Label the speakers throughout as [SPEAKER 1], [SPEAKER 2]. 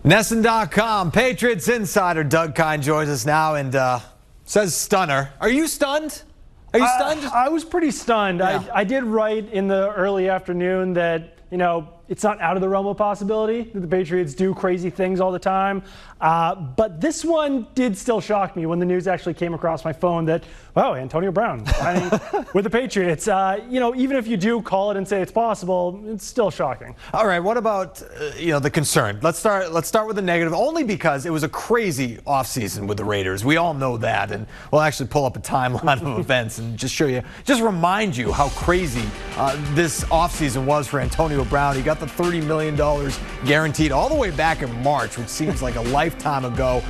[SPEAKER 1] NESN.com, Patriots insider Doug Kyed joins us now and says stunner. Are you stunned? Are you stunned?
[SPEAKER 2] I was pretty stunned.
[SPEAKER 1] Yeah.
[SPEAKER 2] I did write in the early afternoon that, it's not out of the realm of possibility that the Patriots do crazy things all the time. But this one did still shock me when the news actually came across my phone that, wow, Antonio Brown signing with the Patriots. Even if you do call it and say it's possible, it's still shocking.
[SPEAKER 1] All right, what about the concern? Let's start with the negative, only because it was a crazy offseason with the Raiders. We all know that, and we'll actually pull up a timeline of events and just remind you how crazy this offseason was for Antonio Brown. He got the $30 million guaranteed all the way back in March, which seems like a lifetime ago.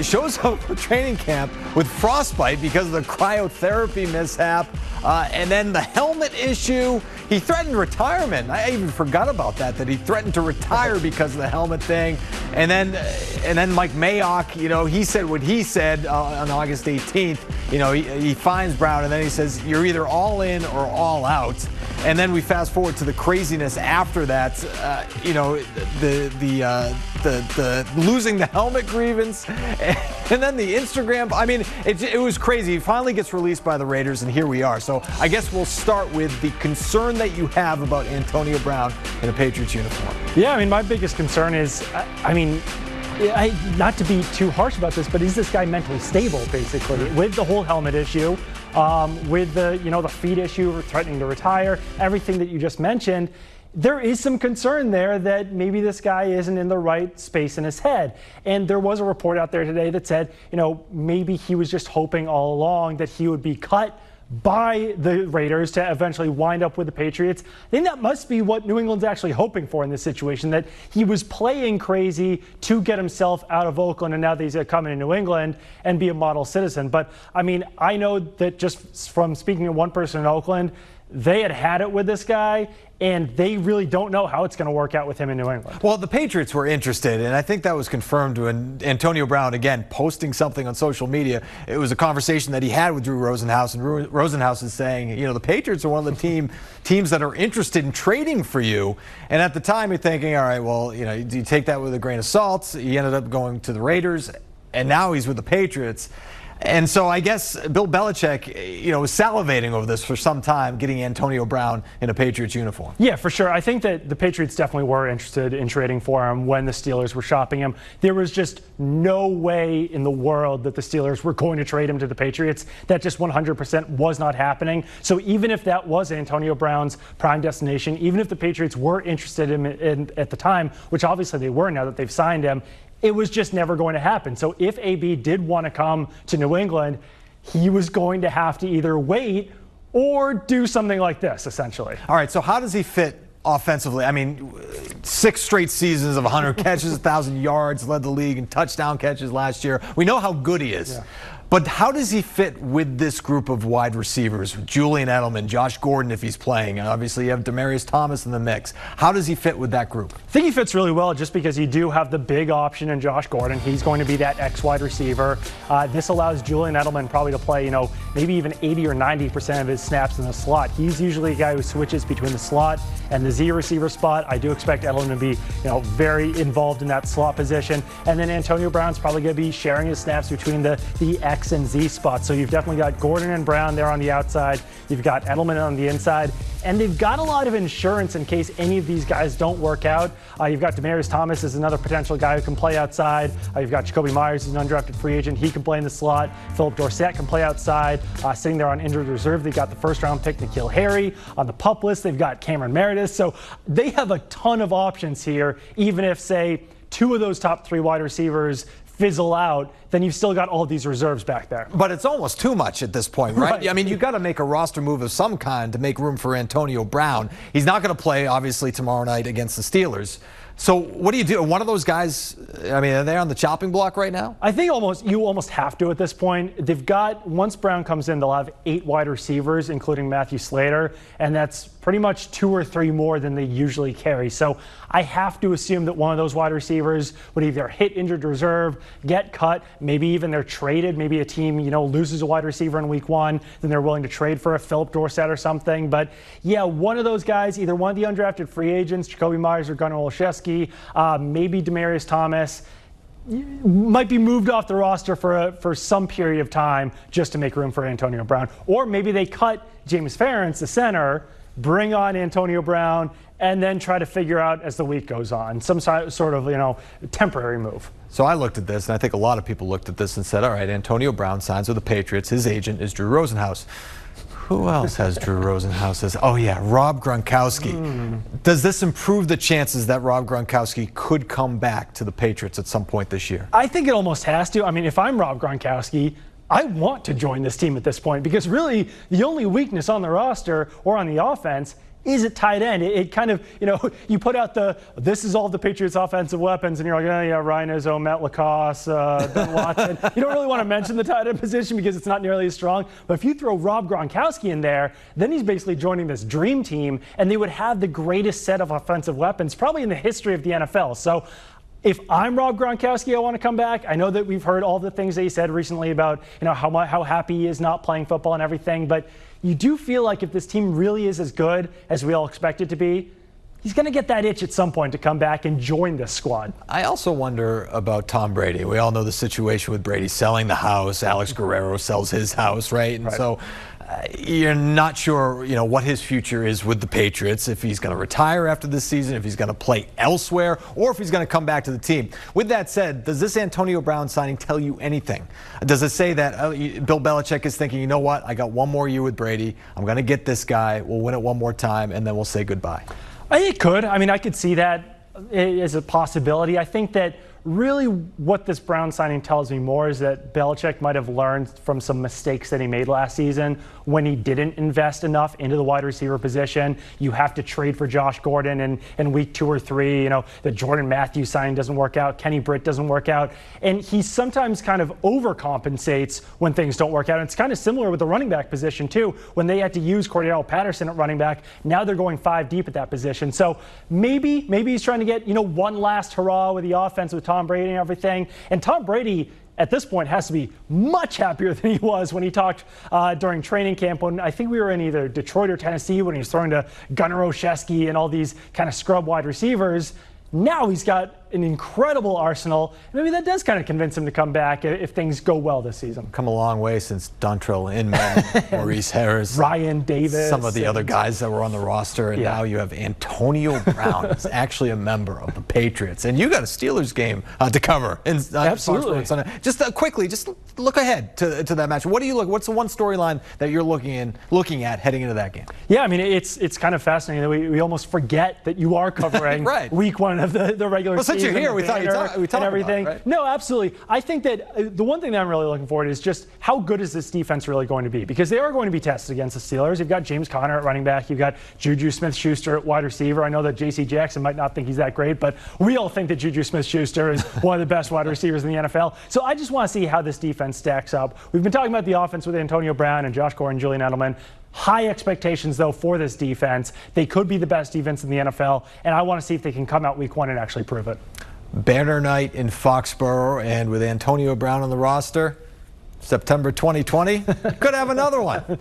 [SPEAKER 1] Shows up for training camp with frostbite because of the cryotherapy mishap, and then the helmet issue. He threatened retirement. I even forgot about that he threatened to retire because of the helmet thing. And then Mike Mayock, he said what he said on August 18th. He finds Brown, and then he says, you're either all in or all out. And then we fast forward to the craziness after that, the losing the helmet grievance, and then the Instagram. I mean, it was crazy. He finally gets released by the Raiders, and here we are. So I guess we'll start with the concern that you have about Antonio Brown in a Patriots uniform.
[SPEAKER 2] Yeah, my biggest concern is, not to be too harsh about this, but is this guy mentally stable, basically, with the whole helmet issue, with the feet issue, threatening to retire, everything that you just mentioned? There is some concern there that maybe this guy isn't in the right space in his head. And there was a report out there today that said, maybe he was just hoping all along that he would be cut by the Raiders to eventually wind up with the Patriots. I think that must be what New England's actually hoping for in this situation, that he was playing crazy to get himself out of Oakland, and now that he's going to come into New England and be a model citizen. But I know that just from speaking to one person in Oakland, they had it with this guy, and they really don't know how it's going to work out with him in New England.
[SPEAKER 1] Well, the Patriots were interested, and I think that was confirmed when Antonio Brown, again, posting something on social media. It was a conversation that he had with Drew Rosenhaus, and Rosenhaus is saying, the Patriots are one of the teams that are interested in trading for you. And at the time, you're thinking, all right, well, you take that with a grain of salt. He ended up going to the Raiders, and now he's with the Patriots. And so I guess Bill Belichick, was salivating over this for some time, getting Antonio Brown in a Patriots uniform.
[SPEAKER 2] Yeah, for sure. I think that the Patriots definitely were interested in trading for him when the Steelers were shopping him. There was just no way in the world that the Steelers were going to trade him to the Patriots. That just 100% was not happening. So even if that was Antonio Brown's prime destination, even if the Patriots were interested in at the time, which obviously they were now that they've signed him, it was just never going to happen. So if AB did want to come to New England, he was going to have to either wait or do something like this, essentially.
[SPEAKER 1] All right, so how does he fit offensively? 6 straight seasons of 100 catches, 1,000 yards, led the league in touchdown catches last year. We know how good he is. Yeah. But how does he fit with this group of wide receivers? Julian Edelman, Josh Gordon if he's playing, and obviously you have Demaryius Thomas in the mix. How does he fit with that group?
[SPEAKER 2] I think he fits really well just because you do have the big option in Josh Gordon. He's going to be that X wide receiver. This allows Julian Edelman probably to play, maybe even 80 or 90% of his snaps in the slot. He's usually a guy who switches between the slot and the Z receiver spot. I do expect Edelman to be, very involved in that slot position. And then Antonio Brown's probably going to be sharing his snaps between the X and Z spots. So you've definitely got Gordon and Brown there on the outside. You've got Edelman on the inside. And they've got a lot of insurance in case any of these guys don't work out. You've got Demaryius Thomas as another potential guy who can play outside. You've got Jacoby Myers, who's an undrafted free agent. He can play in the slot. Philip Dorsett can play outside. Sitting there on injured reserve, they've got the first-round pick, N'Keal Harry. On the PUP list, they've got Cameron Meredith. So they have a ton of options here, even if, say, 2 of those top 3 wide receivers fizzle out, then you've still got all of these reserves back there.
[SPEAKER 1] But it's almost too much at this point, right? You've got to make a roster move of some kind to make room for Antonio Brown. He's not going to play, obviously, tomorrow night against the Steelers. So what do you do? One of those guys, are they on the chopping block right now?
[SPEAKER 2] I think you almost have to at this point. They've got, once Brown comes in, they'll have 8 wide receivers, including Matthew Slater, and that's pretty much 2 or 3 more than they usually carry. So I have to assume that one of those wide receivers would either hit injured reserve, get cut, maybe even they're traded. Maybe a team, loses a wide receiver in week 1, then they're willing to trade for a Philip Dorsett or something. But yeah, one of those guys, either one of the undrafted free agents, Jacoby Myers or Gunnar Olszewski, maybe Demaryius Thomas, might be moved off the roster for some period of time just to make room for Antonio Brown. Or maybe they cut James Ferentz, the center, bring on Antonio Brown, and then try to figure out as the week goes on some sort of temporary move.
[SPEAKER 1] So I looked at this, and I think a lot of people looked at this and said, all right, Antonio Brown signs with the Patriots. His agent is Drew Rosenhaus. Who else has Drew Rosenhaus? Oh, yeah, Rob Gronkowski. Does this improve the chances that Rob Gronkowski could come back to the Patriots at some point this year?
[SPEAKER 2] I think it almost has to. I mean, if I'm Rob Gronkowski, I want to join this team at this point because really the only weakness on the roster or on the offense is at tight end. It kind of, you put out this is all the Patriots' offensive weapons, and you're like, oh, yeah, Ryan Izzo, Matt LaCosse, Ben Watson. You don't really want to mention the tight end position because it's not nearly as strong. But if you throw Rob Gronkowski in there, then he's basically joining this dream team, and they would have the greatest set of offensive weapons probably in the history of the NFL. So if I'm Rob Gronkowski, I want to come back. I know that we've heard all the things that he said recently about how happy he is not playing football and everything, but you do feel like if this team really is as good as we all expect it to be, he's going to get that itch at some point to come back and join this squad.
[SPEAKER 1] I also wonder about Tom Brady. We all know the situation with Brady selling the house. Alex Guerrero sells his house, right? And so you're not sure, what his future is with the Patriots, if he's going to retire after this season, if he's going to play elsewhere, or if he's going to come back to the team. With that said, does this Antonio Brown signing tell you anything? Does it say that Bill Belichick is thinking, you know what, I got one more year with Brady, I'm going to get this guy, we'll win it one more time, and then we'll say goodbye?
[SPEAKER 2] It could. I mean, I could see that as a possibility. I think that really what this Brown signing tells me more is that Belichick might have learned from some mistakes that he made last season when he didn't invest enough into the wide receiver position. You have to trade for Josh Gordon in week 2 or 3. The Jordan Matthews signing doesn't work out. Kenny Britt doesn't work out. And he sometimes kind of overcompensates when things don't work out. And it's kind of similar with the running back position, too. When they had to use Cordell Patterson at running back, now they're going 5 deep at that position. So maybe he's trying to get, one last hurrah with the offense with Tom Brady and everything. And Tom Brady at this point has to be much happier than he was when he talked during training camp when I think we were in either Detroit or Tennessee when he was throwing to Gunnar Olszewski and all these kind of scrub wide receivers. Now he's got an incredible arsenal. Maybe that does kind of convince him to come back if things go well this season.
[SPEAKER 1] Come a long way since Dontrell Inman, Maurice Harris,
[SPEAKER 2] Ryan Davis,
[SPEAKER 1] some of the other guys that were on the roster, and now you have Antonio Brown, who's actually a member of the Patriots, and you got a Steelers game to cover.
[SPEAKER 2] Absolutely.
[SPEAKER 1] Just quickly, just look ahead to that match. What do you look? What's the one storyline that you're looking at heading into that game?
[SPEAKER 2] Yeah, I mean it's kind of fascinating that we almost forget that you are covering week 1 of the regular season.
[SPEAKER 1] Since you're here, we thought we talked
[SPEAKER 2] everything.
[SPEAKER 1] About it, right?
[SPEAKER 2] No, absolutely. I think that the one thing that I'm really looking forward to is just how good is this defense really going to be? Because they are going to be tested against the Steelers. You've got James Conner at running back. You've got Juju Smith-Schuster at wide receiver. I know that J.C. Jackson might not think he's that great, but we all think that Juju Smith-Schuster is one of the best wide receivers in the NFL. So I just want to see how this defense stacks up. We've been talking about the offense with Antonio Brown and Josh Gordon, Julian Edelman. High expectations, though, for this defense. They could be the best defense in the NFL, and I want to see if they can come out week 1 and actually prove it.
[SPEAKER 1] Banner night in Foxborough, and with Antonio Brown on the roster, September 2020, could have another one.